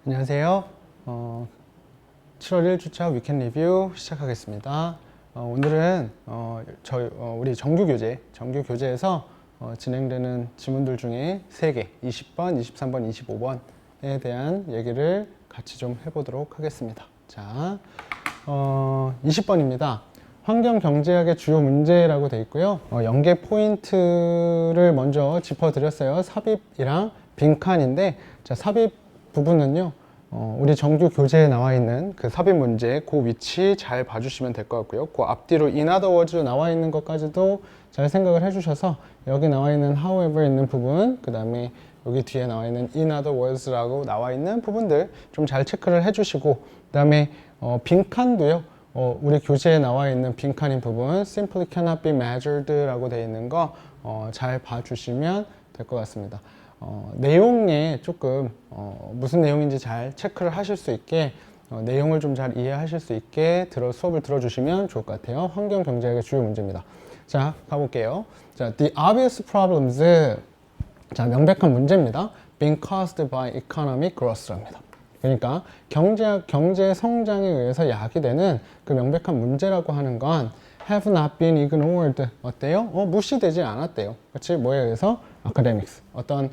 안녕하세요. 7월 1주차 위켄 리뷰 시작하겠습니다. 오늘은 우리 정규 교재에서 진행되는 지문들 중에 3개, 20번, 23번, 25번에 대한 얘기를 같이 좀 해보도록 하겠습니다. 자, 20번입니다. 환경경제학의 주요 문제라고 되어 있고요. 연계 포인트를 먼저 짚어드렸어요. 삽입이랑 빈칸인데, 자, 삽입 부분은요, 우리 정규 교재에 나와 있는 그 삽입 문제, 그 위치 잘 봐주시면 될 것 같고요. 그 앞뒤로 in other words 나와 있는 것까지도 잘 생각을 해주셔서 여기 나와 있는 however 있는 부분, 그 다음에 여기 뒤에 나와 있는 in other words라고 나와 있는 부분들 좀 잘 체크를 해주시고, 그 다음에 빈칸도요. 우리 교재에 나와 있는 빈칸인 부분 simply cannot be measured라고 되어 있는 거 잘 봐주시면 될 것 같습니다. 내용에 조금 무슨 내용인지 잘 체크를 하실 수 있게 내용을 좀 잘 이해하실 수 있게 수업을 들어주시면 좋을 것 같아요. 환경경제학의 주요 문제입니다. 자, 가볼게요. 자, the obvious problems, 자, 명백한 문제입니다. being caused by economic growth랍니다. 그러니까 경제 성장에 의해서 야기되는 그 명백한 문제라고 하는 건 have not been ignored. 어때요? 무시되지 않았대요. 그렇지? 뭐에 의해서? academics. 어떤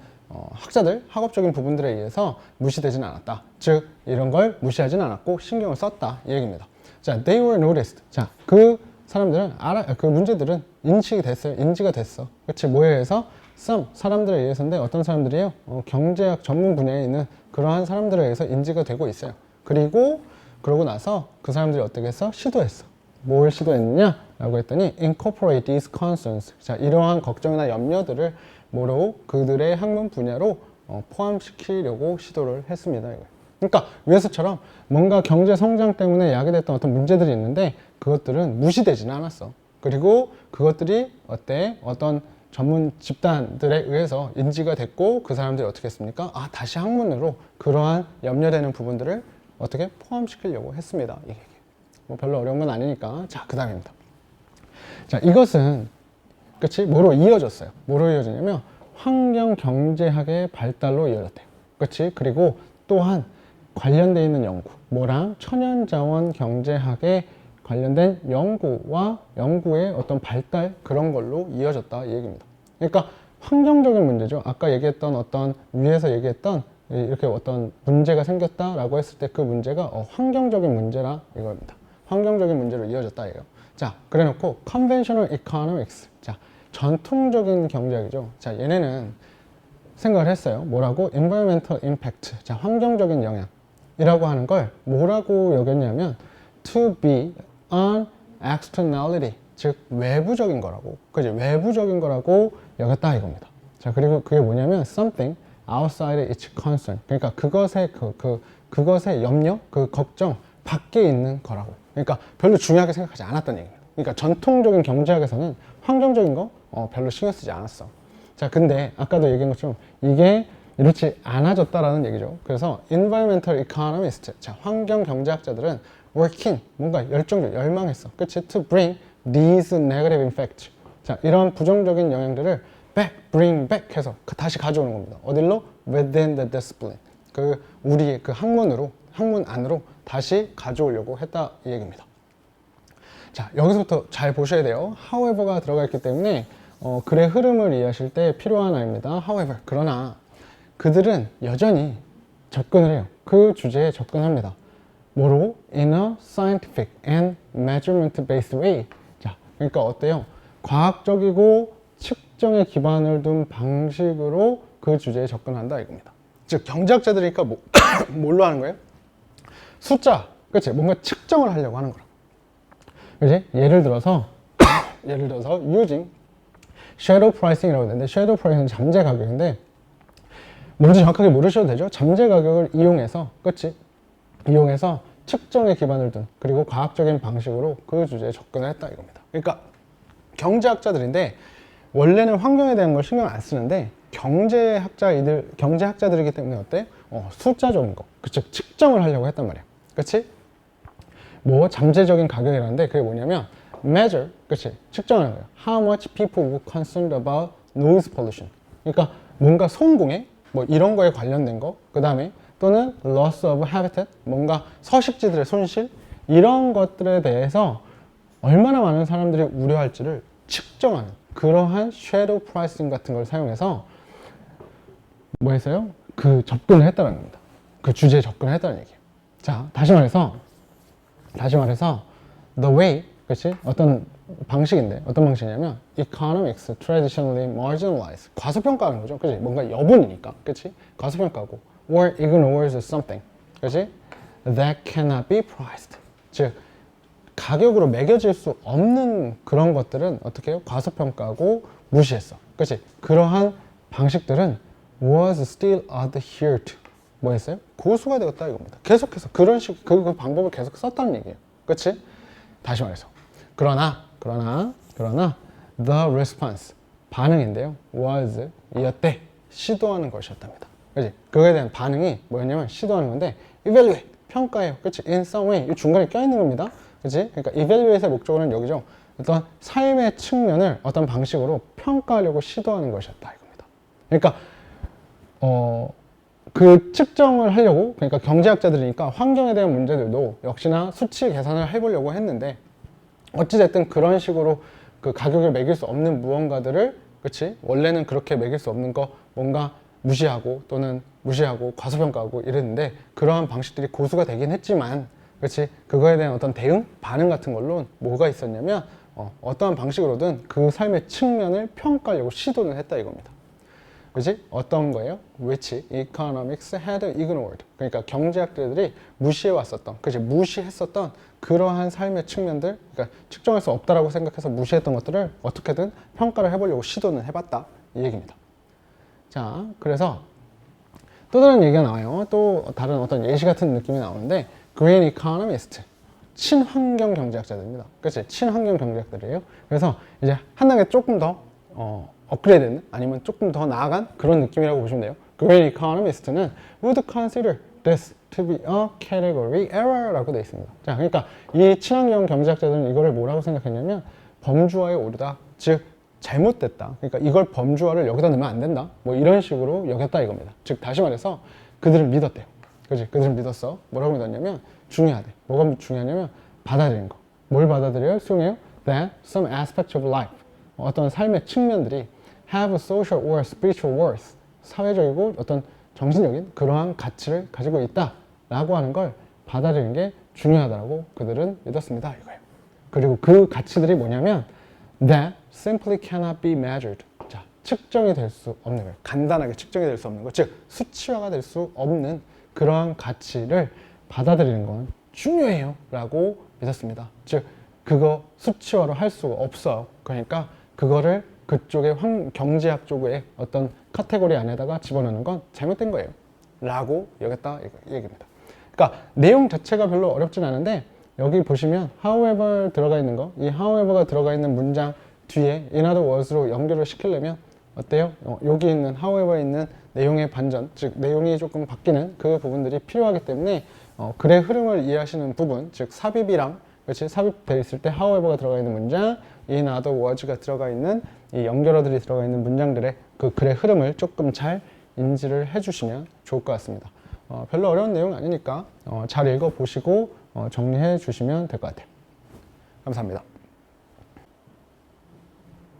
학자들, 학업적인 부분들에 의해서 무시되지는 않았다. 즉, 이런 걸 무시하진 않았고 신경을 썼다. 이 얘기입니다. 자, they were noticed. 자, 그 사람들은 그 문제들은 인지가 됐어. 그렇지? 뭐에 의해서? some 사람들에 의해서인데 어떤 사람들이에요? 경제학 전문 분야에 있는 그러한 사람들에 의해서 인지가 되고 있어요. 그러고 나서 그 사람들이 어떻게 했어? 시도했어. 뭘 시도했느냐? 라고 했더니 incorporate these concerns. 자, 이러한 걱정이나 염려들을 뭐로? 그들의 학문 분야로 포함시키려고 시도를 했습니다. 이거예요. 그러니까 위에서처럼 뭔가 경제 성장 때문에 야기됐던 어떤 문제들이 있는데 그것들은 무시되지는 않았어. 그리고 그것들이 어떤 전문 집단들에 의해서 인지가 됐고 그 사람들이 어떻게 했습니까? 다시 학문으로 그러한 염려되는 부분들을 어떻게 포함시키려고 했습니다. 이게 뭐 별로 어려운 건 아니니까. 자, 그 다음입니다. 자, 이것은 그치? 뭐로 이어졌어요? 뭐로 이어지냐면 환경경제학의 발달로 이어졌대요. 그치? 그리고 또한 관련되어 있는 연구, 뭐랑 천연자원 경제학에 관련된 연구의 어떤 발달, 그런 걸로 이어졌다 이 얘기입니다. 그러니까 환경적인 문제죠. 아까 위에서 얘기했던 이렇게 어떤 문제가 생겼다라고 했을 때 그 문제가 환경적인 문제라 이겁니다. 환경적인 문제로 이어졌다 이거예요. 자, 그래놓고 conventional economics. 자, 전통적인 경제학이죠. 자, 얘네는 생각을 했어요. 뭐라고? environmental impact. 자, 환경적인 영향이라고 하는 걸 뭐라고 여겼냐면 to be an externality. 즉, 외부적인 거라고. 그지? 외부적인 거라고 여겼다 이겁니다. 자, 그리고 그게 뭐냐면 something outside its concern. 그러니까 그것의 염려, 그 걱정 밖에 있는 거라고. 그러니까 별로 중요하게 생각하지 않았던 얘기입니다. 그러니까 전통적인 경제학에서는 환경적인 거 별로 신경 쓰지 않았어. 자, 근데 아까도 얘기한 것처럼 이게 이렇지 않아졌다라는 얘기죠. 그래서 environmental economists, 자, 환경 경제학자들은 were keen, 뭔가 열망했어. 그치? to bring these negative effects. 자, 이런 부정적인 영향들을 bring back 해서 다시 가져오는 겁니다. 어딜로? within the discipline. 우리의 학문 안으로 다시 가져오려고 했다 이 얘기입니다. 자, 여기서부터 잘 보셔야 돼요. however가 들어가 있기 때문에 글의 흐름을 이해하실 때 필요한 아입니다. however, 그러나 그들은 여전히 접근을 해요. 그 주제에 접근합니다. 뭐로? in a scientific and measurement based way. 자, 그러니까 어때요? 과학적이고 측정에 기반을 둔 방식으로 그 주제에 접근한다 이겁니다. 즉, 경제학자들이니까 뭘로 하는 거예요? 숫자, 그치? 뭔가 측정을 하려고 하는 거라. 그치? 예를 들어서 using shadow pricing이라고 하는데, shadow pricing은 잠재 가격인데 뭔지 정확하게 모르셔도 되죠. 잠재 가격을 이용해서, 그치? 이용해서 측정에 기반을 둔, 그리고 과학적인 방식으로 그 주제에 접근을 했다 이겁니다. 그러니까 경제학자들인데 원래는 환경에 대한 걸 신경 안 쓰는데 경제학자들이기 때문에 어때? 숫자적인 거, 그쵸? 측정을 하려고 했단 말이야. 그치? 뭐 잠재적인 가격이라는데 그게 뭐냐면 measure, 그치? 측정하는 거예요. How much people were concerned about noise pollution. 그러니까 뭔가 소음공해 뭐 이런 거에 관련된 거, 그 다음에 또는 loss of habitat, 뭔가 서식지들의 손실, 이런 것들에 대해서 얼마나 많은 사람들이 우려할지를 측정하는 그러한 shadow pricing 같은 걸 사용해서 뭐 했어요? 그 접근을 했다는 겁니다. 그 주제에 접근을 했다는 얘기예요. 자, 다시 말해서 the way, 그렇지? 어떤 방식인데 어떤 방식이냐면 economics traditionally marginalize, 과소평가하는 거죠. 그렇지? 뭔가 여분이니까, 그렇지? 과소평가고 or ignores something, 그렇지? that cannot be priced, 즉 가격으로 매겨질 수 없는 그런 것들은 어떻게 해요? 과소평가하고 무시했어. 그렇지? 그러한 방식들은 was still adhered to, 뭐 했어요? 고수가 되었다 이겁니다. 계속해서 그런 식, 그 방법을 계속 썼다는 얘기예요. 그렇지? 다시 말해서 그러나 the response, 반응인데요, was, 이었대, 시도하는 것이었답니다. 그렇지? 그거에 대한 반응이 뭐였냐면 시도하는 건데 evaluate, 평가해요. 그렇지? in some way, 이 중간에 껴있는 겁니다. 그렇지? 그러니까 evaluate의 목적어는 여기죠. 어떤 삶의 측면을 어떤 방식으로 평가하려고 시도하는 것이었다 이겁니다. 그러니까 그 측정을 하려고, 그러니까 경제학자들이니까 환경에 대한 문제들도 역시나 수치 계산을 해보려고 했는데 어찌됐든 그런 식으로 그 가격을 매길 수 없는 무언가들을, 그치? 원래는 그렇게 매길 수 없는 거 뭔가 무시하고 또는 무시하고 과소평가하고 이랬는데 그러한 방식들이 고수가 되긴 했지만, 그치? 그거에 대한 어떤 대응, 반응 같은 걸로 뭐가 있었냐면 어떠한 방식으로든 그 삶의 측면을 평가하려고 시도는 했다 이겁니다. 그지? 어떤 거예요? which economics had ignored. 그러니까 경제학자들이 무시해왔었던, 그지? 무시했었던 그러한 삶의 측면들, 그러니까 측정할 수 없다라고 생각해서 무시했던 것들을 어떻게든 평가를 해보려고 시도는 해봤다 이 얘기입니다. 자, 그래서 또 다른 얘기가 나와요. 또 다른 어떤 예시 같은 느낌이 나오는데 green economist, 친환경 경제학자들입니다. 그치? 친환경 경제학들이에요. 그래서 이제 한 단계 조금 더 업그레이드는, 아니면 조금 더 나아간 그런 느낌이라고 보시면 돼요. Green economist는 would consider this to be a category error라고 되어 있습니다. 자, 그러니까 이 친환경 경제학자들은 이거를 뭐라고 생각했냐면 범주화에 오르다, 즉 잘못됐다. 그러니까 이걸 범주화를 여기다 넣으면 안 된다. 뭐 이런 식으로 여겼다 이겁니다. 즉 다시 말해서 그들은 믿었대요. 그렇지? 그들은 믿었어. 뭐라고 믿었냐면 중요하대. 뭐가 중요하냐면 받아들인 거. 뭘 받아들여요? 수용해요? That some aspects of life, 어떤 삶의 측면들이 have social or spiritual worth, 사회적이고 어떤 정신적인 그러한 가치를 가지고 있다 라고 하는 걸 받아들이는 게 중요하다고 그들은 믿었습니다 이거예요. 그리고 그 가치들이 뭐냐면 that simply cannot be measured, 자, 측정이 될 수 없는 거예요. 간단하게 측정이 될 수 없는 거, 즉 수치화가 될 수 없는 그러한 가치를 받아들이는 건 중요해요 라고 믿었습니다. 즉 그거 수치화로 할 수가 없어요. 그러니까 그거를 그쪽의 경제학 쪽의 어떤 카테고리 안에다가 집어넣는 건 잘못된 거예요 라고 여겼다 이 얘기입니다. 그러니까 내용 자체가 별로 어렵진 않은데 여기 보시면 however 들어가 있는 거, 이 however가 들어가 있는 문장 뒤에 in other words로 연결을 시키려면 어때요? 여기 있는 however에 있는 내용의 반전, 즉 내용이 조금 바뀌는 그 부분들이 필요하기 때문에 글의 흐름을 이해하시는 부분, 즉 삽입이랑, 그렇지? 삽입되어 있을 때 however가 들어가 있는 문장, in other words가 들어가 있는 이 연결어들이 들어가 있는 문장들의 그 글의 흐름을 조금 잘 인지를 해주시면 좋을 것 같습니다. 별로 어려운 내용 아니니까 잘 읽어보시고 정리해 주시면 될 것 같아요. 감사합니다.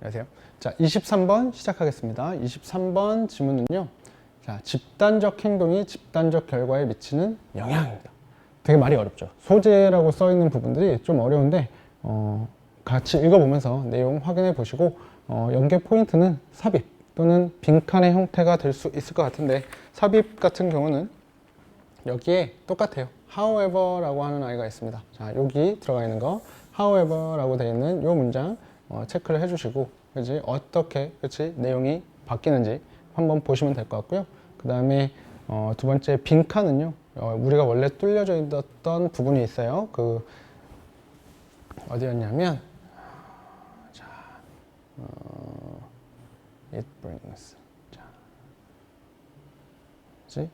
안녕하세요. 자, 23번 시작하겠습니다. 23번 지문은요. 자, 집단적 행동이 집단적 결과에 미치는 영향입니다. 되게 말이 어렵죠. 소재라고 써 있는 부분들이 좀 어려운데 같이 읽어보면서 내용 확인해 보시고 연계 포인트는 삽입 또는 빈칸의 형태가 될 수 있을 것 같은데 삽입 같은 경우는 여기에 똑같아요. however 라고 하는 아이가 있습니다. 자, 여기 들어가 있는 거 however 라고 되어 있는 이 문장 체크를 해주시고, 그치? 어떻게, 그치? 내용이 바뀌는지 한번 보시면 될 것 같고요. 그 다음에 두 번째 빈칸은요, 우리가 원래 뚫려져 있었던 부분이 있어요. 그 어디였냐면 자, it brings, 자, 그치?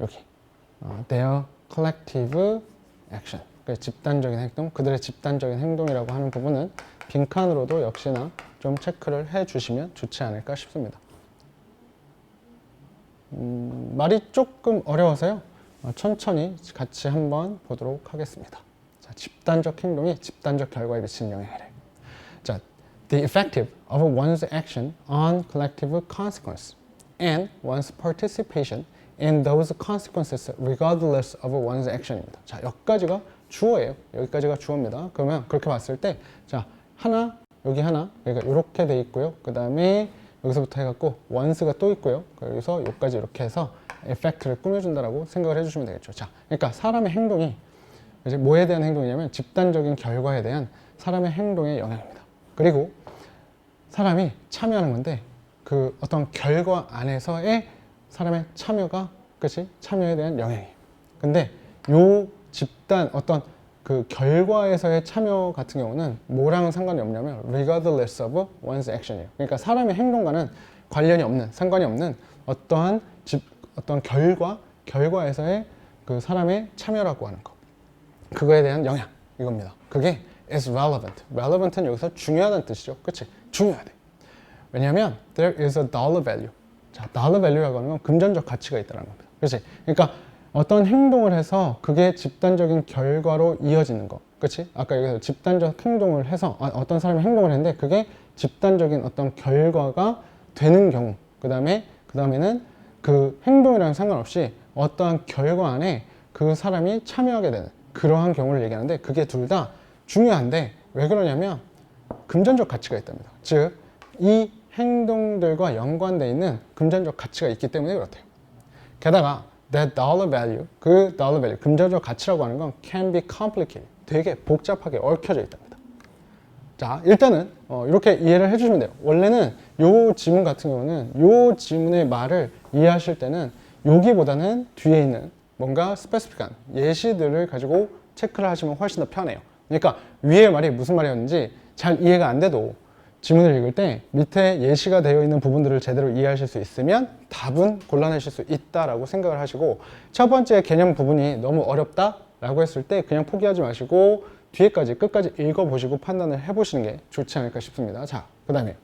여기 their collective action, 그 집단적인 행동, 그들의 집단적인 행동이라고 하는 부분은 빈칸으로도 역시나 좀 체크를 해 주시면 좋지 않을까 싶습니다. 말이 조금 어려워서요. 천천히 같이 한번 보도록 하겠습니다. 자, 집단적 행동이 집단적 결과에 미치는 영향이래. 자, the effective of one's action on collective consequence and one's participation in those consequences regardless of one's action입니다. 자, 여기까지가 주어예요. 여기까지가 주어입니다. 그러면 그렇게 봤을 때, 자, 하나, 여기 하나, 그러니까 이렇게 돼 있고요. 그 다음에 여기서부터 해갖고 once가 또 있고요. 그래서 여기까지 이렇게 해서 effect를 꾸며준다라고 생각을 해주시면 되겠죠. 자, 그러니까 사람의 행동이 이제 뭐에 대한 행동이냐면 집단적인 결과에 대한 사람의 행동의 영향입니다. 그리고 사람이 참여하는 건데 그 어떤 결과 안에서의 사람의 참여가 그치? 참여에 대한 영향이에요. 근데 요 집단 어떤 그 결과에서의 참여 같은 경우는 뭐랑은 상관이 없냐면 regardless of one's action이에요. 그러니까 사람의 행동과는 관련이 없는 상관이 없는 어떠한 어떤 결과에서의 그 사람의 참여라고 하는 거. 그거에 대한 영향 이겁니다. 그게 is relevant. relevant는 여기서 중요하다는 뜻이죠. 그치? 중요하대. 왜냐하면 there is a dollar value. 자, dollar value라고 하는 건 금전적 가치가 있다는 겁니다. 그렇지? 그러니까 어떤 행동을 해서 그게 집단적인 결과로 이어지는 거. 그렇지? 아까 여기서 집단적 행동을 해서 어떤 사람이 행동을 했는데 그게 집단적인 어떤 결과가 되는 경우. 그다음에는 그 행동이랑 상관없이 어떠한 결과 안에 그 사람이 참여하게 되는 그러한 경우를 얘기하는데 그게 둘 다 중요한데 왜 그러냐면 금전적 가치가 있답니다. 즉, 이 행동들과 연관되어 있는 금전적 가치가 있기 때문에 그렇대요. 게다가 that dollar value, 그 dollar value, 금전적 가치라고 하는 건 can be complicated, 되게 복잡하게 얽혀져 있답니다. 자, 일단은 이렇게 이해를 해주시면 돼요. 원래는 요 지문 같은 경우는 요 지문의 말을 이해하실 때는 여기보다는 뒤에 있는 뭔가 스페시픽한 예시들을 가지고 체크를 하시면 훨씬 더 편해요. 그러니까 위의 말이 무슨 말이었는지 잘 이해가 안 돼도 지문을 읽을 때 밑에 예시가 되어 있는 부분들을 제대로 이해하실 수 있으면 답은 골라내실 수 있다라고 생각을 하시고 첫 번째 개념 부분이 너무 어렵다라고 했을 때 그냥 포기하지 마시고 뒤에까지 끝까지 읽어보시고 판단을 해보시는 게 좋지 않을까 싶습니다. 자, 그 다음에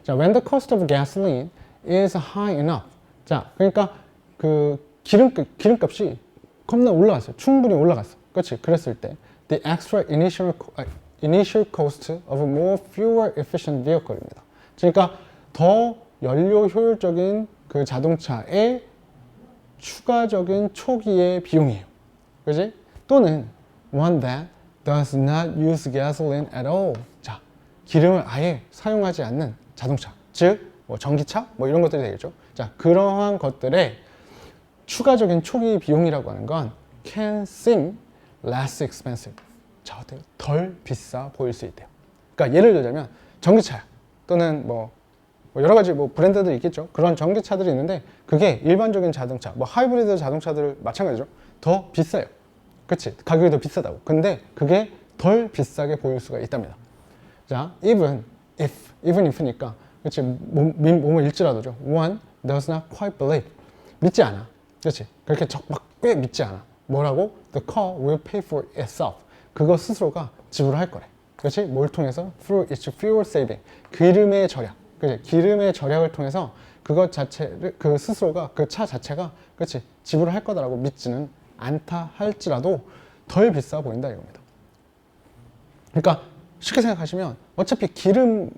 자, when the cost of gasoline is high enough. 자, 그러니까 그 기름값이 겁나 올라갔어요. 충분히 올라갔어. 그렇지? 그랬을 때 the extra initial cost of more fewer efficient vehicle입니다. 그러니까 더 연료 효율적인 그 자동차의 추가적인 초기의 비용이에요. 그지? 또는 one that does not use gasoline at all. 자, 기름을 아예 사용하지 않는 자동차. 즉, 뭐 전기차? 뭐 이런 것들이 되겠죠. 자, 그러한 것들의 추가적인 초기 비용이라고 하는 건 can seem less expensive. 자, 어때요? 덜 비싸 보일 수 있대요. 그러니까 예를 들자면 전기차 또는 뭐 여러 가지 뭐 브랜드들이 있겠죠. 그런 전기차들이 있는데 그게 일반적인 자동차, 뭐 하이브리드 자동차들 마찬가지죠. 더 비싸요. 그치? 가격이 더 비싸다고. 근데 그게 덜 비싸게 보일 수가 있답니다. 자, even if니까 그치? 몸을 읽지라도죠. One does not quite believe. 믿지 않아. 그치? 그렇게 막 꽤 믿지 않아. 뭐라고? The car will pay for itself. 그거 스스로가 지불할 거래. 그렇지? 뭘 통해서? Through its fuel saving. 기름의 절약. 그렇지? 기름의 절약을 통해서 그것 자체를, 그 스스로가, 그 차 자체가, 그렇지? 지불을 할 거다라고 믿지는 않다 할지라도 덜 비싸 보인다 이겁니다. 그러니까 쉽게 생각하시면 어차피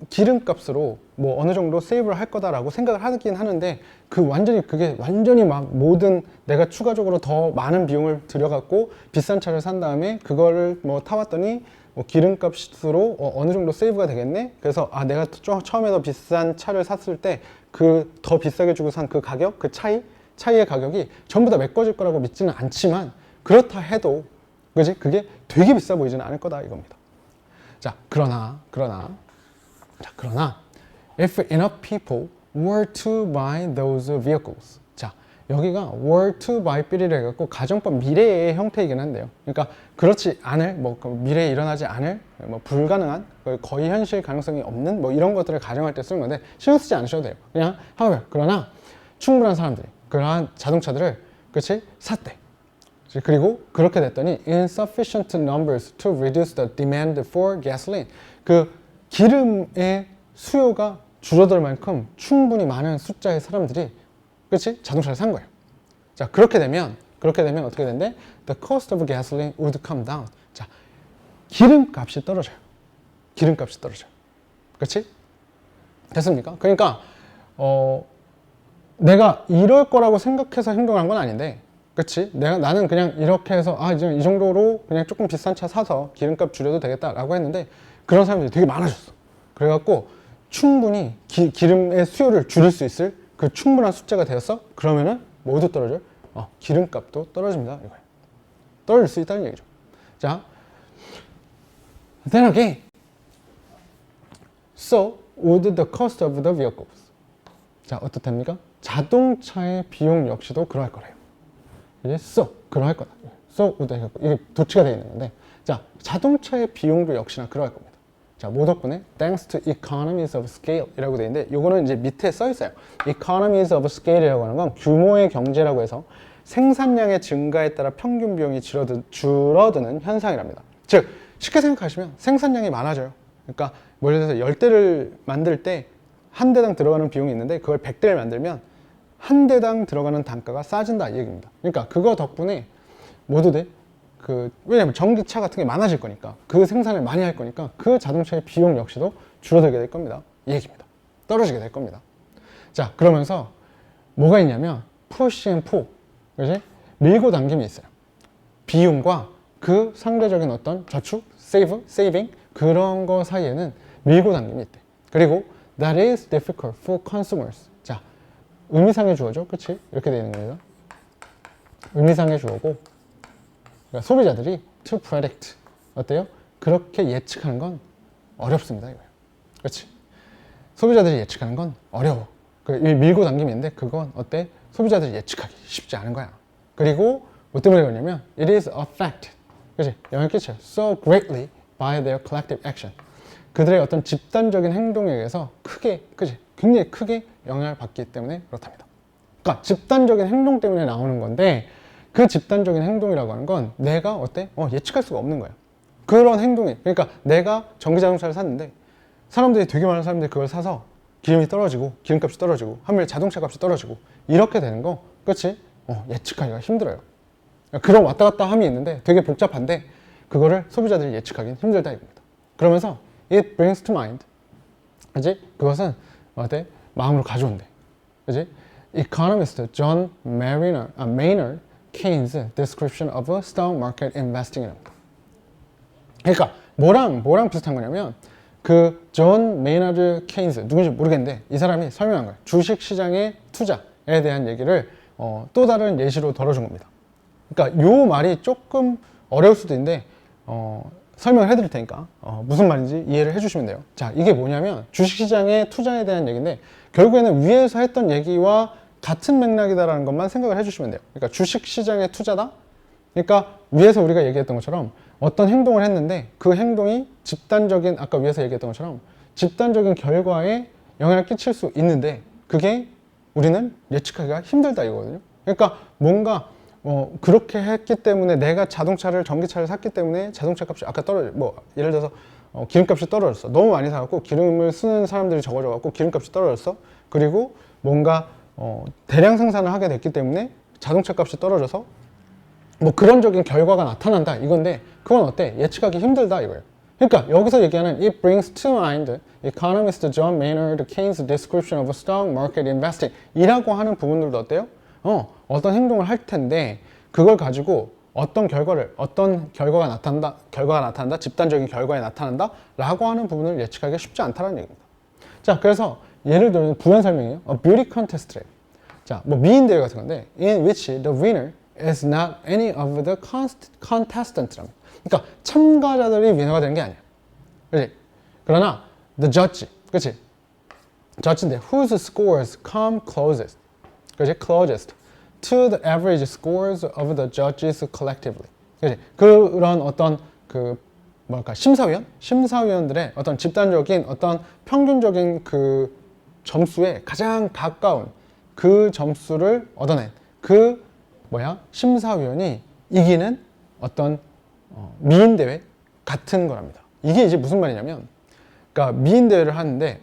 기름값으로 뭐 어느 정도 세이브를 할 거다라고 생각을 하긴 하는데 그게 완전히 막 모든 내가 추가적으로 더 많은 비용을 들여갖고 비싼 차를 산 다음에 그거를 뭐 타봤더니 뭐 기름값으로 어느 정도 세이브가 되겠네? 그래서 내가 처음에 더 비싼 차를 샀을 때 그 더 비싸게 주고 산 그 가격, 그 차이의 가격이 전부 다 메꿔질 거라고 믿지는 않지만 그렇다 해도 그지? 그게 되게 비싸 보이지는 않을 거다 이겁니다. 자, 그러나 if enough people were to buy those vehicles. 자, 여기가 were to buy 삐리를 해갖고 가정법 미래의 형태이긴 한데요. 그러니까 그렇지 않을, 뭐 미래에 일어나지 않을, 뭐 불가능한, 거의 현실 가능성이 없는 뭐 이런 것들을 가정할 때 쓰는 건데 신경 쓰지 않으셔도 돼요. 그냥 however, 그러나 충분한 사람들이 그러한 자동차들을 그렇지 샀대. 그리고 그렇게 됐더니 insufficient numbers to reduce the demand for gasoline. 그 기름의 수요가 줄어들 만큼 충분히 많은 숫자의 사람들이 그렇지? 자동차를 산 거예요. 자, 그렇게 되면 어떻게 된대? The cost of gasoline would come down. 자, 기름값이 떨어져요. 기름값이 떨어져요. 그렇지? 됐습니까? 그러니까 내가 이럴 거라고 생각해서 행동한 건 아닌데, 그렇지? 나는 그냥 이렇게 해서 이제 이 정도로 그냥 조금 비싼 차 사서 기름값 줄여도 되겠다라고 했는데 그런 사람들이 되게 많아졌어. 그래갖고 충분히 기름의 수요를 줄일 수 있을 그 충분한 숫자가 되었어. 그러면은 모두 떨어져요. 기름값도 떨어집니다. 이거예요. 떨어질 수 있다는 얘기죠. 자, then again, so would the cost of the vehicles. 자, 어떻답니까? 자동차의 비용 역시도 그러할 거래요. 이제 so 그러할 거다. so would 이게 도치가 되어 있는 건데, 자, 자동차의 비용도 역시나 그러할 겁니다. 자, 뭐 덕분에? Thanks to economies of scale 이라고 되어 있는데, 요거는 이제 밑에 써 있어요. economies of scale이라고 하는 건 규모의 경제라고 해서 생산량의 증가에 따라 평균 비용이 줄어드는 현상이랍니다. 즉, 쉽게 생각하시면 생산량이 많아져요. 그러니까 뭐 예를 들어서 10대를 만들 때 한 대당 들어가는 비용이 있는데 그걸 100대를 만들면 한 대당 들어가는 단가가 싸진다 이 얘기입니다. 그러니까 그거 덕분에 모두들 왜냐면 전기차 같은 게 많아질 거니까 그 생산을 많이 할 거니까 그 자동차의 비용 역시도 줄어들게 될 겁니다. 이 얘기입니다. 떨어지게 될 겁니다. 자, 그러면서 뭐가 있냐면 push and pull, 그지? 밀고 당김이 있어요. 비용과 그 상대적인 어떤 저축, saving 그런 거 사이에는 밀고 당김이 있대. 그리고 that is difficult for consumers. 자, 의미상의 주어죠, 그치? 이렇게 되어 있는 겁니다. 의미상의 주어고, 그러니까 소비자들이 to predict 어때요? 그렇게 예측하는 건 어렵습니다, 이거예요. 그렇지? 소비자들이 예측하는 건 어려워. 밀고 당김인데 그건 어때? 소비자들이 예측하기 쉽지 않은 거야. 그리고 뭐 때문에 그러냐면 it is affected, 그렇지? 영향을 끼쳐 so greatly by their collective action. 그들의 어떤 집단적인 행동에 의해서 크게, 그렇지? 굉장히 크게 영향을 받기 때문에 그렇답니다. 그러니까 집단적인 행동 때문에 나오는 건데, 그 집단적인 행동이라고 하는 건 내가 어때? 예측할 수가 없는 거야. 그런 행동이, 그러니까 내가 전기자동차를 샀는데 사람들이 되게 많은 사람들이 그걸 사서 기름이 떨어지고 기름값이 떨어지고 하물며 자동차 값이 떨어지고 이렇게 되는 거, 그렇지? 예측하기가 힘들어요. 그런 왔다 갔다 함이 있는데 되게 복잡한데 그거를 소비자들이 예측하기는 힘들다 이겁니다. 그러면서 it brings to mind, 그지? 그것은 어때? 마음으로 가져온대. 그지? Economist John Maynard Keynes description of a stock market investing이랍니다. 그러니까 뭐랑 비슷한 거냐면 그 존 메이너드 케인스, 누군지 모르겠는데 이 사람이 설명한 거예요. 주식 시장의 투자에 대한 얘기를 또 다른 예시로 덜어준 겁니다. 그러니까 요 말이 조금 어려울 수도 있는데 설명을 해드릴 테니까 무슨 말인지 이해를 해주시면 돼요. 자, 이게 뭐냐면 주식시장의 투자에 대한 얘기인데 결국에는 위에서 했던 얘기와 같은 맥락이다라는 것만 생각을 해주시면 돼요. 그러니까 주식시장의 투자다? 그러니까 위에서 우리가 얘기했던 것처럼 어떤 행동을 했는데 그 행동이 집단적인, 아까 위에서 얘기했던 것처럼 집단적인 결과에 영향을 끼칠 수 있는데 그게 우리는 예측하기가 힘들다 이거거든요. 그러니까 뭔가 그렇게 했기 때문에 내가 전기차를 샀기 때문에 자동차 값이 아까 예를 들어서 기름값이 떨어졌어. 너무 많이 사갖고 기름을 쓰는 사람들이 적어져갖고 기름값이 떨어졌어. 그리고 뭔가 대량 생산을 하게 됐기 때문에 자동차 값이 떨어져서 뭐 그런적인 결과가 나타난다 이건데 그건 어때? 예측하기 힘들다 이거예요. 그러니까 여기서 얘기하는 it brings to mind economist John Maynard Keynes' description of stock market investing 이라고 하는 부분들도 어때요? 어떤 행동을 할 텐데 그걸 가지고 어떤 결과가 나타난다, 집단적인 결과에 나타난다 라고 하는 부분을 예측하기가 쉽지 않다는 얘기입니다. 자, 그래서 예를 들면 부연 설명이에요. beauty contest래. 자, 뭐 미인 대회 같은 건데 in which the winner is not any of the contestants. 그러니까 참가자들이 위너가 되는 게 아니야. 그렇지? 그러나 the judge, 그렇지? judge인데 whose scores come closest, 그렇지? closest to the average scores of the judges collectively. 그렇지? 그런 어떤 심사위원들의 어떤 집단적인 어떤 평균적인 그 점수에 가장 가까운 그 점수를 얻어낸 심사위원이 이기는 어떤 미인 대회 같은 거랍니다. 이게 이제 무슨 말이냐면, 그러니까 미인 대회를 하는데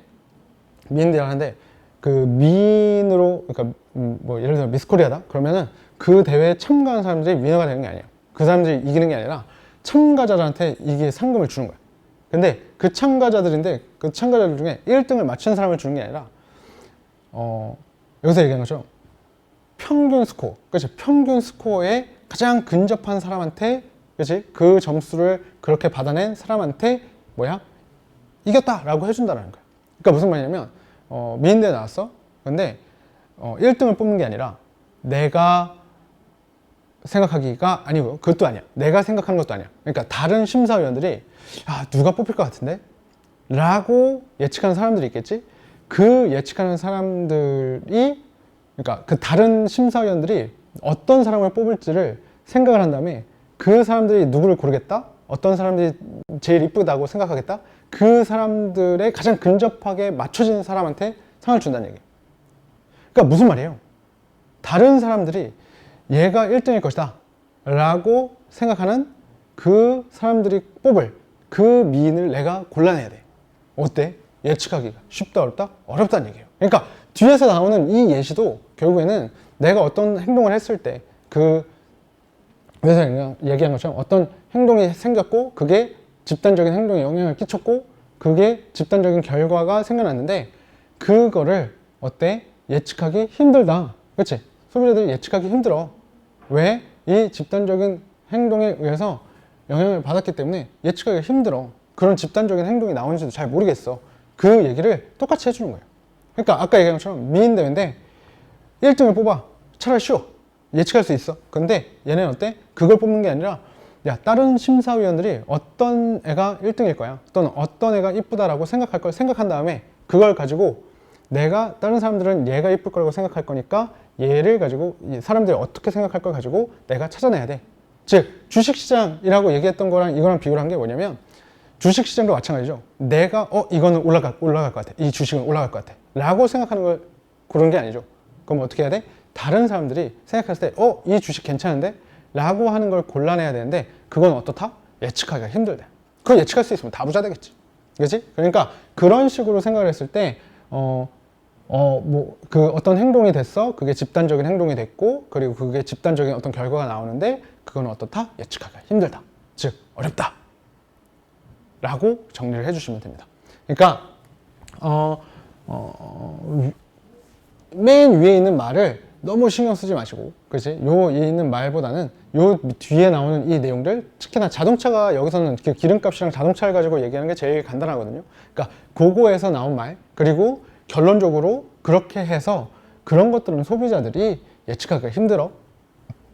그 미인으로, 그러니까 뭐 예를 들어 미스코리아다 그러면은 그 대회에 참가한 사람들이 위너가 되는 게 아니에요. 그 사람들이 이기는 게 아니라 참가자들한테 이게 상금을 주는 거야. 근데 그 참가자들인데 그 참가자들 중에 1등을 맞춘 사람을 주는 게 아니라 여기서 얘기한 것처럼 평균 스코어, 그렇지? 평균 스코어에 가장 근접한 사람한테, 그렇지? 그 점수를 그렇게 받아낸 사람한테 뭐야? 이겼다라고 해준다는 거야. 그러니까 무슨 말이냐면 미인대회 나왔어. 근데 1등을 뽑는 게 아니라 내가 생각하기가 아니고요. 그것도 아니야. 내가 생각하는 것도 아니야. 그러니까 다른 심사위원들이 누가 뽑힐 것 같은데? 라고 예측하는 사람들이 있겠지? 그 예측하는 사람들이 그러니까 그 다른 심사위원들이 어떤 사람을 뽑을지를 생각을 한 다음에 그 사람들이 누구를 고르겠다? 어떤 사람들이 제일 이쁘다고 생각하겠다? 그 사람들의 가장 근접하게 맞춰진 사람한테 상을 준다는 얘기예요. 그러니까 무슨 말이에요? 다른 사람들이 얘가 1등일 것이다 라고 생각하는 그 사람들이 뽑을 그 미인을 내가 골라내야 돼. 어때? 예측하기가 쉽다 어렵다? 어렵다는 얘기예요. 그러니까 뒤에서 나오는 이 예시도 결국에는 내가 어떤 행동을 했을 때 그 그래서 얘기한 것처럼 어떤 행동이 생겼고 그게 집단적인 행동에 영향을 끼쳤고 그게 집단적인 결과가 생겨났는데 그거를 어때? 예측하기 힘들다. 그렇지? 소비자들이 예측하기 힘들어. 왜? 이 집단적인 행동에 의해서 영향을 받았기 때문에 예측하기가 힘들어. 그런 집단적인 행동이 나오는지도 잘 모르겠어. 그 얘기를 똑같이 해주는 거예요. 그러니까 아까 얘기한 것처럼 미인 대회인데 1등을 뽑아. 차라리 쉬워. 예측할 수 있어. 근데 얘네는 어때? 그걸 뽑는 게 아니라 야, 다른 심사위원들이 어떤 애가 1등일 거야. 또는 어떤 애가 이쁘다라고 생각할 걸 생각한 다음에 그걸 가지고 내가 다른 사람들은 얘가 이쁠 거라고 생각할 거니까 얘를 가지고 사람들이 어떻게 생각할 걸 가지고 내가 찾아내야 돼. 즉 주식시장이라고 얘기했던 거랑 이거랑 비교를 한 게 뭐냐면 주식시장도 마찬가지죠. 내가 이거는 올라갈 것 같아. 이 주식은 올라갈 것 같아 라고 생각하는 걸 고른 게 아니죠. 그럼 어떻게 해야 돼? 다른 사람들이 생각했을 때 이 주식 괜찮은데? 라고 하는 걸 골라내야 되는데 그건 어떻다? 예측하기가 힘들다. 그걸 예측할 수 있으면 다 부자 되겠지. 그렇지? 그러니까 그런 식으로 생각을 했을 때 그 어떤 행동이 됐어. 그게 집단적인 행동이 됐고 그리고 그게 집단적인 어떤 결과가 나오는데 그건 어떻다? 예측하기가 힘들다. 즉 어렵다. 라고 정리를 해주시면 됩니다. 그러니까 맨 위에 있는 말을 너무 신경 쓰지 마시고, 그렇지? 요 위에 있는 말보다는 요 뒤에 나오는 이 내용들, 특히나 자동차가 여기서는 그 기름값이랑 자동차를 가지고 얘기하는 게 제일 간단하거든요. 그러니까 그거에서 나온 말, 그리고 결론적으로 그렇게 해서 그런 것들은 소비자들이 예측하기가 힘들어.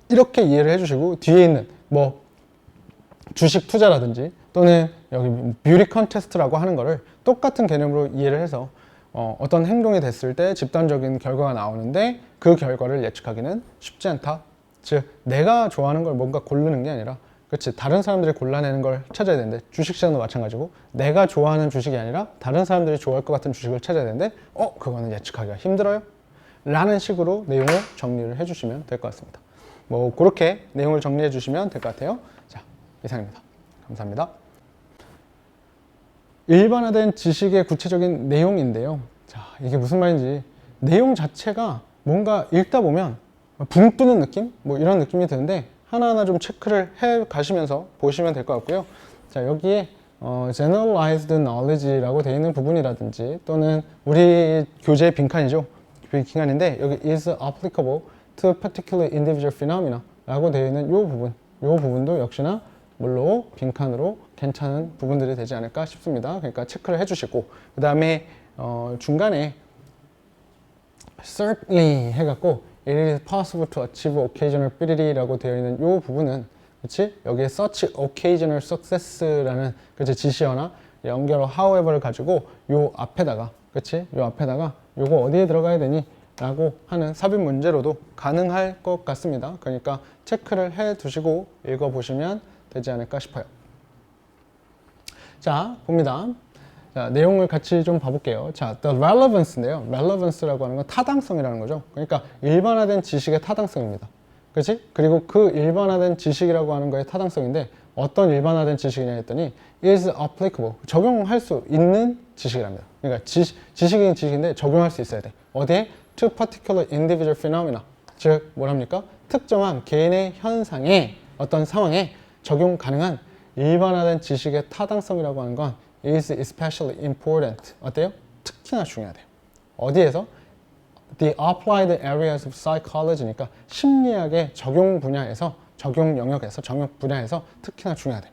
이렇게 이해를 해주시고 뒤에 있는 뭐 주식 투자라든지 또는 여기 뷰티 컨테스트라고 하는 거를 똑같은 개념으로 이해를 해서 어떤 행동이 됐을 때 집단적인 결과가 나오는데 그 결과를 예측하기는 쉽지 않다. 즉 내가 좋아하는 걸 뭔가 고르는 게 아니라 그렇지 다른 사람들이 골라내는 걸 찾아야 되는데 주식시장도 마찬가지고 내가 좋아하는 주식이 아니라 다른 사람들이 좋아할 것 같은 주식을 찾아야 되는데 그거는 예측하기가 힘들어요 라는 식으로 내용을 정리를 해주시면 될 것 같습니다. 뭐 그렇게 내용을 정리해 주시면 될 것 같아요. 자, 이상입니다. 감사합니다. 일반화된 지식의 구체적인 내용인데요. 자, 이게 무슨 말인지 내용 자체가 뭔가 읽다 보면 붕 뜨는 느낌? 뭐 이런 느낌이 드는데 하나하나 좀 체크를 해 가시면서 보시면 될 것 같고요. 자, 여기에 generalized knowledge라고 되어 있는 부분이라든지 또는 우리 교재 빈칸이죠. 빈칸인데 여기 is applicable to particular individual phenomena 라고 되어 있는 이 부분도 역시나 물로 빈칸으로 괜찮은 부분들이 되지 않을까 싶습니다. 그러니까 체크를 해주시고 그 다음에 중간에 certainly 해갖고 it is possible to achieve occasional ability라고 되어 있는 이 부분은 그렇지? 여기에 such occasional success라는 그렇지? 지시어나 연결어 however를 가지고 요 앞에다가 그렇지? 요 앞에다가 요거 어디에 들어가야 되니? 라고 하는 삽입 문제로도 가능할 것 같습니다. 그러니까 체크를 해 두시고 읽어보시면 되지 않을까 싶어요. 자, 봅니다. 자, 내용을 같이 좀 봐볼게요. 자, the relevance인데요. relevance라고 하는 건 타당성이라는 거죠. 그러니까 일반화된 지식의 타당성입니다. 그렇지? 그리고 그 일반화된 지식이라고 하는 거의 타당성인데 어떤 일반화된 지식이냐 했더니 is applicable. 적용할 수 있는 지식이랍니다. 그러니까 지식인 지식인데 적용할 수 있어야 돼. 어디에? to particular individual phenomena. 즉 뭐랍니까? 특정한 개인의 현상에 어떤 상황에 적용 가능한 일반화된 지식의 타당성이라고 하는 건 is especially important. 어때요? 특히나 중요하대요. 어디에서? The applied areas of psychology니까 심리학의 적용 분야에서, 적용 영역에서, 적용 분야에서 특히나 중요하대요.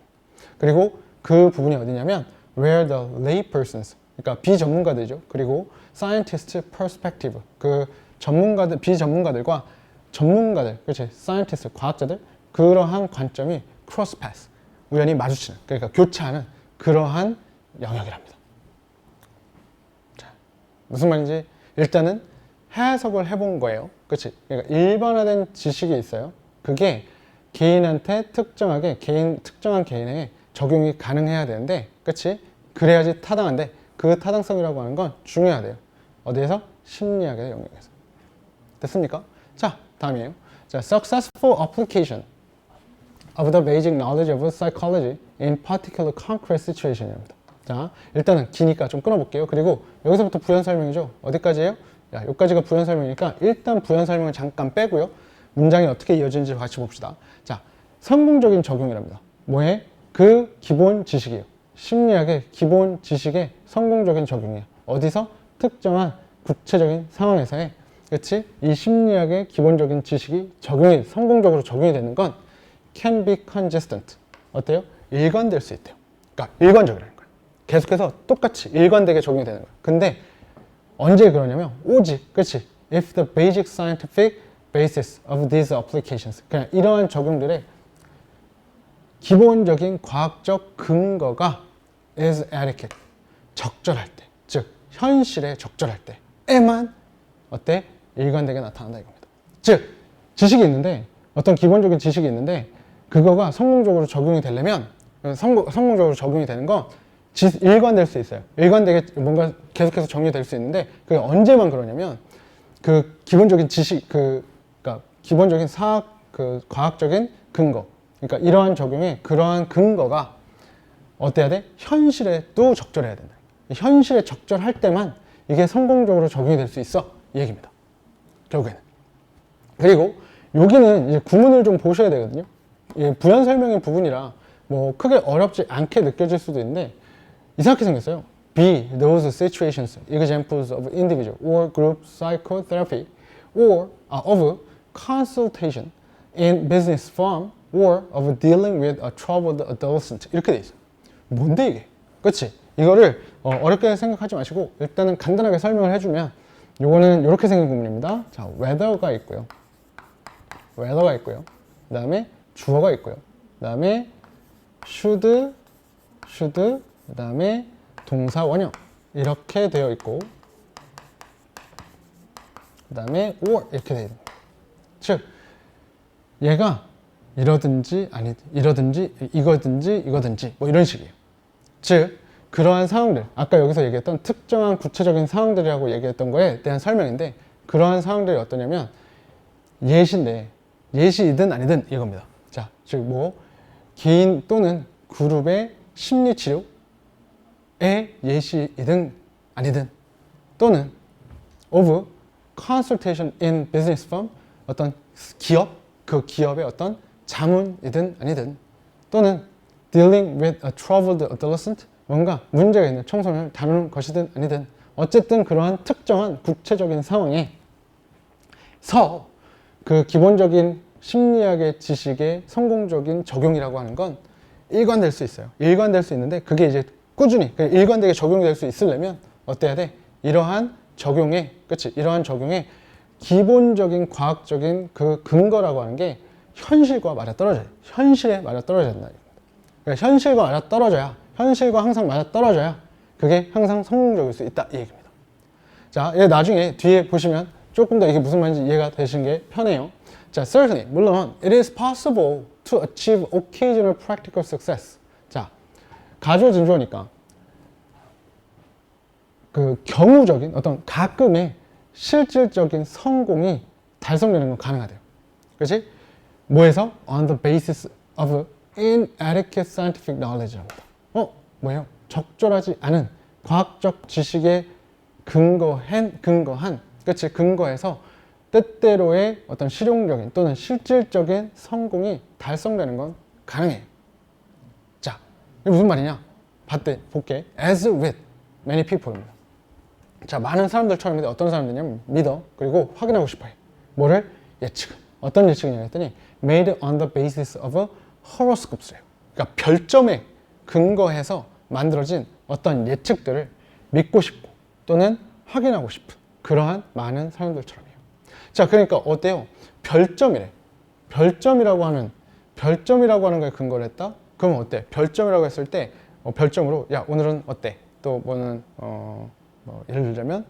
그리고 그 부분이 어디냐면 where the laypersons, 그러니까 비전문가들이죠. 그리고 scientist perspective, 그 전문가들, 비전문가들과 전문가들, 그렇지, scientist, 과학자들, 그러한 관점이 cross path, 우연히 마주치는, 그러니까 교차하는 그러한 영역이랍니다. 자, 무슨 말인지 일단은 해석을 해본 거예요. 그렇지? 그러니까 일반화된 지식이 있어요. 그게 개인한테 특정하게 특정한 개인에게 적용이 가능해야 되는데, 그렇지? 그래야지 타당한데 그 타당성이라고 하는 건 중요하대요. 어디에서? 심리학의 영역에서. 됐습니까? 자, 다음이에요. 자, successful application of the basic knowledge of psychology in particular concrete situation입니다. 자, 일단은 기니까 좀 끊어볼게요. 그리고 여기서부터 부연 설명이죠. 어디까지예요? 야, 여기까지가 부연 설명이니까 일단 부연 설명을 잠깐 빼고요. 문장이 어떻게 이어지는지 같이 봅시다. 자, 성공적인 적용이랍니다. 뭐에? 그 기본 지식이에요. 심리학의 기본 지식의 성공적인 적용이에요. 어디서? 특정한 구체적인 상황에서의, 그렇지? 이 심리학의 기본적인 지식이 성공적으로 적용이 되는 건 can be consistent. 어때요? 일관될 수 있대요. 그러니까 일관적이라는 거예요. 계속해서 똑같이 일관되게 적용이 되는 거예요. 근데 언제 그러냐면 오직, 그렇지? If the basic scientific basis of these applications, 그냥 이러한 적용들의 기본적인 과학적 근거가 is adequate, 적절할 때, 즉 현실에 적절할 때에만 어때? 일관되게 나타난다 이겁니다. 즉 지식이 있는데, 어떤 기본적인 지식이 있는데 그거가 성공적으로 적용이 되려면, 성공적으로 적용이 되는 건 일관될 수 있어요. 일관되게 뭔가 계속해서 정리될 수 있는데 그게 언제만 그러냐면 그 기본적인 지식, 그러니까 기본적인 과학적인 근거, 그러니까 이러한 적용의 그러한 근거가 어때야 돼? 현실에 또 적절해야 된다. 현실에 적절할 때만 이게 성공적으로 적용이 될 수 있어, 이 얘기입니다. 결국에는. 그리고 여기는 이제 구문을 좀 보셔야 되거든요. 부연 설명의 부분이라 뭐 크게 어렵지 않게 느껴질 수도 있는데 이상하게 생겼어요. Be those situations, examples of individual or group psychotherapy or of consultation in business firm or of dealing with a troubled adolescent. 이렇게 돼 있어요. 뭔데 이게? 그렇지? 이거를 어렵게 생각하지 마시고 일단은 간단하게 설명을 해주면, 요거는 이렇게 생긴 구문입니다. 자, whether가 있고요. 그 다음에 주어가 있고요. 그 다음에 should, 그 다음에 동사 원형 이렇게 되어 있고, 그 다음에 or 이렇게 되어 있습니다. 즉 얘가 이러든지 아니 이러든지 이거든지 뭐 이런 식이에요. 즉 그러한 상황들, 아까 여기서 얘기했던 특정한 구체적인 상황들이라고 얘기했던 거에 대한 설명인데, 그러한 상황들이 어떠냐면 예시인데, 예시이든 아니든 이겁니다. 자, 즉 뭐 개인 또는 그룹의 심리치료의 예시이든 아니든, 또는 of consultation in business firm, 어떤 기업, 그 기업의 어떤 자문이든 아니든, 또는 dealing with a troubled adolescent, 뭔가 문제가 있는 청소년을 다루는 것이든 아니든, 어쨌든 그러한 특정한 구체적인 상황에서 그 기본적인 심리학의 지식의 성공적인 적용이라고 하는 건 일관될 수 있어요. 일관될 수 있는데 그게 이제 꾸준히 일관되게 적용될 수 있으려면 어때야 돼? 이러한 적용에, 그치? 이러한 적용에 기본적인 과학적인 그 근거라고 하는 게 현실과 맞아떨어져요. 현실에 맞아떨어져야 된다. 그러니까 현실과 맞아떨어져야, 현실과 항상 맞아떨어져야 그게 항상 성공적일 수 있다, 이 얘기입니다. 자, 얘 나중에 뒤에 보시면 조금 더 이게 무슨 말인지 이해가 되시는 게 편해요. 자, certainly, 물론 it is possible to achieve occasional practical success. 자, 가주어진주어니까 그 경우적인 어떤 가끔의 실질적인 성공이 달성되는 건 가능하대요. 그렇지? 뭐에서? On the basis of inadequate scientific knowledge랍니다. 뭐예요? 적절하지 않은 과학적 지식에 근거한 그치? 근거해서 뜻대로의 어떤 실용적인 또는 실질적인 성공이 달성되는 건 가능해요. 자, 이게 무슨 말이냐? 볼게. As with many people입니다. 자, 많은 사람들처럼 어떤 사람들이냐면 믿어. 그리고 확인하고 싶어해. 뭐를? 예측. 어떤 예측이냐 했더니 made on the basis of a horoscopes래요. 그러니까 별점에 근거해서 만들어진 어떤 예측들을 믿고 싶고 또는 확인하고 싶은 그러한 많은 사람들처럼이에요. 자, 그러니까 어때요? 별점이래. 별점이라고 하는 거에 근거를 했다? 그러면 어때? 별점이라고 했을 때 별점으로 야, 오늘은 어때? 또 뭐는 예를 들자면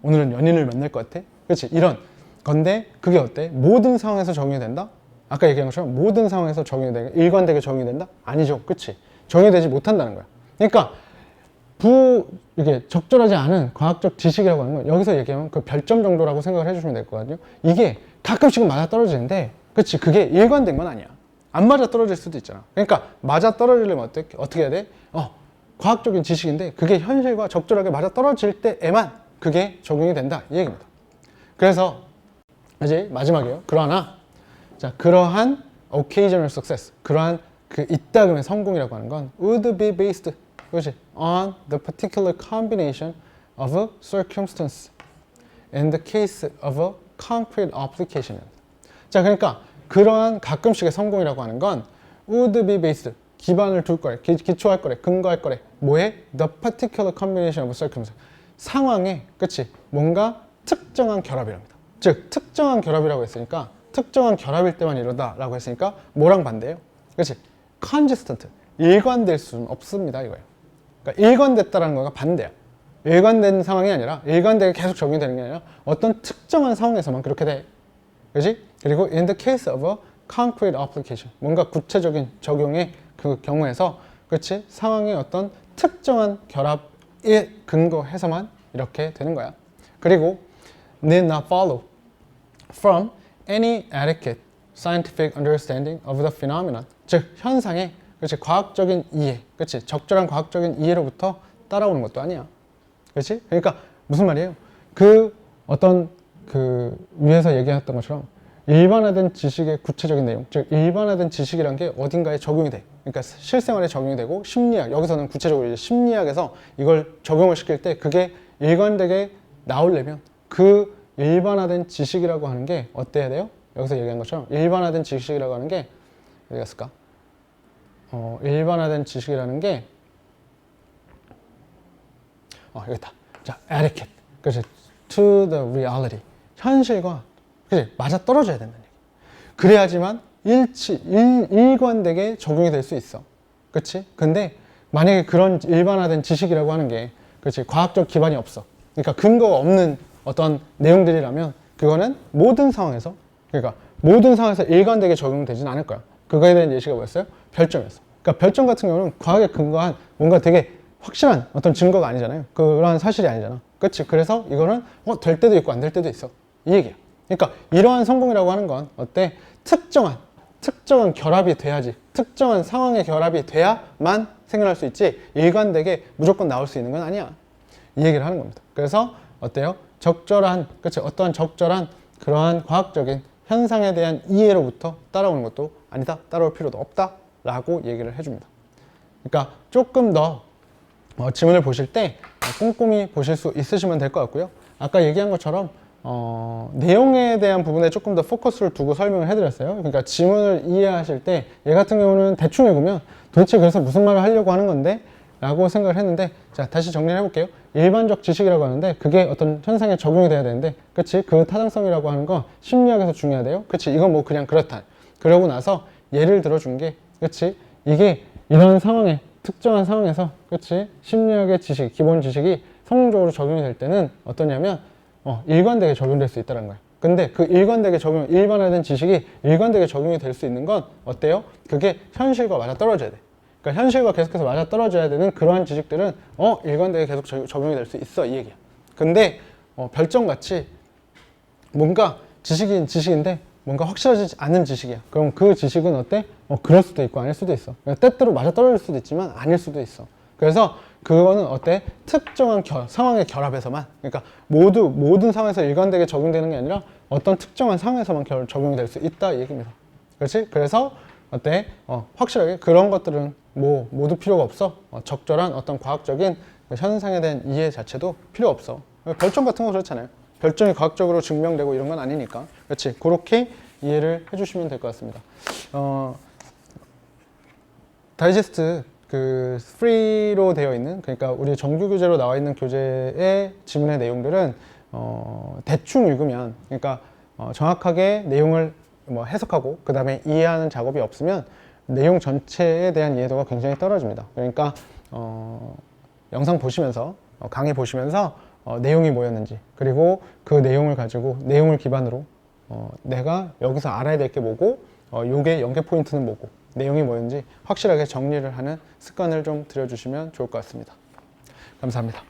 오늘은 연인을 만날 것 같아? 그렇지? 이런 건데 그게 어때? 모든 상황에서 적용이 된다? 아까 얘기한 것처럼 모든 상황에서 적용이 되고 일관되게 적용이 된다? 아니죠. 그치? 적용되지 못한다는 거야. 그러니까 이게 적절하지 않은 과학적 지식이라고 하는 건 여기서 얘기하면 그 별점 정도라고 생각을 해주시면 될 거거든요. 이게 가끔씩은 맞아 떨어지는데 그치? 그게 일관된 건 아니야. 안 맞아 떨어질 수도 있잖아. 그러니까 맞아 떨어지려면 어떻게 해야 돼? 과학적인 지식인데 그게 현실과 적절하게 맞아 떨어질 때에만 그게 적용이 된다 이 얘기입니다. 그래서 이제 마지막이에요. 그러한 occasional success, 그러한 그 이따금의 성공이라고 하는 건 would be based, 그렇지? on the particular combination of circumstances in the case of a concrete application. 자, 그러니까 그러한 가끔씩의 성공이라고 하는 건 would be based, 기반을 둘 거래, 기초할 거래, 근거할 거래. 뭐에? The particular combination of circumstances. 상황에, 그치? 뭔가 특정한 결합이랍니다. 즉, 특정한 결합이라고 했으니까 특정한 결합일 때만 이러다라고 했으니까 뭐랑 반대예요? 그치? consistent, 일관될 수는 없습니다 이거예요. 그러니까 일관됐다라는 거가 반대야. 일관된 상황이 아니라 일관되게 계속 적용이 되는 게 아니라 어떤 특정한 상황에서만 그렇게 돼. 그치? 그리고 in the case of a concrete application, 뭔가 구체적인 적용의 그 경우에서 그치? 상황의 어떤 특정한 결합에 근거해서만 이렇게 되는 거야. 그리고 need not follow from any adequate scientific understanding of the phenomenon. 즉, 현상의 그치? 과학적인 이해, 그치? 적절한 과학적인 이해로부터 따라오는 것도 아니야. 그치? 그러니까 무슨 말이에요? 위에서 얘기했던 것처럼 일반화된 지식의 구체적인 내용, 즉 일반화된 지식이란 게 어딘가에 적용이 돼. 그러니까 실생활에 적용이 되고 심리학, 여기서는 구체적으로 이제 심리학에서 이걸 적용을 시킬 때 그게 일관되게 나오려면 그 일반화된 지식이라고 하는 게 어때야 돼요? 여기서 얘기한 것처럼 일반화된 지식이라고 하는 게 어디 갔을까? 일반화된 지식이라는 게 여기 있다. 자, adequate. 그렇지. to the reality. 현실과 그치? 맞아 떨어져야 된다는 얘기. 그래야지만 일관되게 적용이 될 수 있어. 그치? 근데 만약에 그런 일반화된 지식이라고 하는 게 그치? 과학적 기반이 없어. 그러니까 근거가 없는 어떤 내용들이라면 그거는 모든 상황에서 일관되게 적용되진 않을 거야. 그거에 대한 예시가 뭐였어요? 별점이었어. 그러니까 별점 같은 경우는 과학에 근거한 뭔가 되게 확실한 어떤 증거가 아니잖아요. 그러한 사실이 아니잖아. 그치? 그래서 이거는 될 때도 있고 안 될 때도 있어. 이 얘기야. 그러니까 이러한 성공이라고 하는 건 어때? 특정한 결합이 돼야지, 특정한 상황의 결합이 돼야만 생겨날 수 있지 일관되게 무조건 나올 수 있는 건 아니야. 이 얘기를 하는 겁니다. 그래서 어때요? 그치? 어떠한 적절한 그러한 과학적인 현상에 대한 이해로부터 따라오는 것도 아니다, 따라올 필요도 없다 라고 얘기를 해줍니다. 그러니까 조금 더 지문을 보실 때 꼼꼼히 보실 수 있으시면 될 것 같고요. 아까 얘기한 것처럼 내용에 대한 부분에 조금 더 포커스를 두고 설명을 해드렸어요. 그러니까 지문을 이해하실 때 얘 같은 경우는 대충 읽으면 도대체 그래서 무슨 말을 하려고 하는 건데? 라고 생각을 했는데, 자, 다시 정리를 해볼게요. 일반적 지식이라고 하는데 그게 어떤 현상에 적용이 돼야 되는데, 그치? 그 타당성이라고 하는 건 심리학에서 중요하대요. 그치? 이건 뭐 그냥 그렇다. 그러고 나서 예를 들어준 게, 그치? 이게 이런 상황에, 특정한 상황에서, 그치? 심리학의 지식, 기본 지식이 성공적으로 적용이 될 때는 어떠냐면 일관되게 적용될 수 있다는 거예요. 근데 그 일반화된 지식이 일관되게 적용이 될 수 있는 건 어때요? 그게 현실과 맞아 떨어져야 돼. 그러니까 현실과 계속해서 맞아 떨어져야 되는 그러한 지식들은 일관되게 계속 적용이 될 수 있어 이 얘기야. 근데 별점같이 뭔가 지식인 지식인데 뭔가 확실하지 않은 지식이야. 그럼 그 지식은 어때? 그럴 수도 있고 아닐 수도 있어. 때때로 맞아 떨어질 수도 있지만 아닐 수도 있어. 그래서 그거는 어때? 특정한 상황의 결합에서만, 그러니까 모든 상황에서 일관되게 적용되는 게 아니라 어떤 특정한 상황에서만 적용이 될 수 있다 이 얘기입니다. 그렇지? 그래서 어때? 확실하게 그런 것들은 모두 필요가 없어. 적절한 어떤 과학적인 현상에 대한 이해 자체도 필요 없어. 별점 같은 거 그렇잖아요. 별점이 과학적으로 증명되고 이런 건 아니니까. 그렇지? 그렇게 이해를 해주시면 될 것 같습니다. 다이제스트 그 프리로 되어 있는, 그러니까 우리 정규 교재로 나와 있는 교재의 지문의 내용들은 대충 읽으면, 그러니까 정확하게 내용을 해석하고 그 다음에 이해하는 작업이 없으면 내용 전체에 대한 이해도가 굉장히 떨어집니다. 그러니까 영상 보시면서 강의 보시면서 내용이 뭐였는지, 그리고 그 내용을 가지고 내용을 기반으로 내가 여기서 알아야 될 게 뭐고 요게 연계 포인트는 뭐고 내용이 뭐였는지 확실하게 정리를 하는 습관을 좀 들여주시면 좋을 것 같습니다. 감사합니다.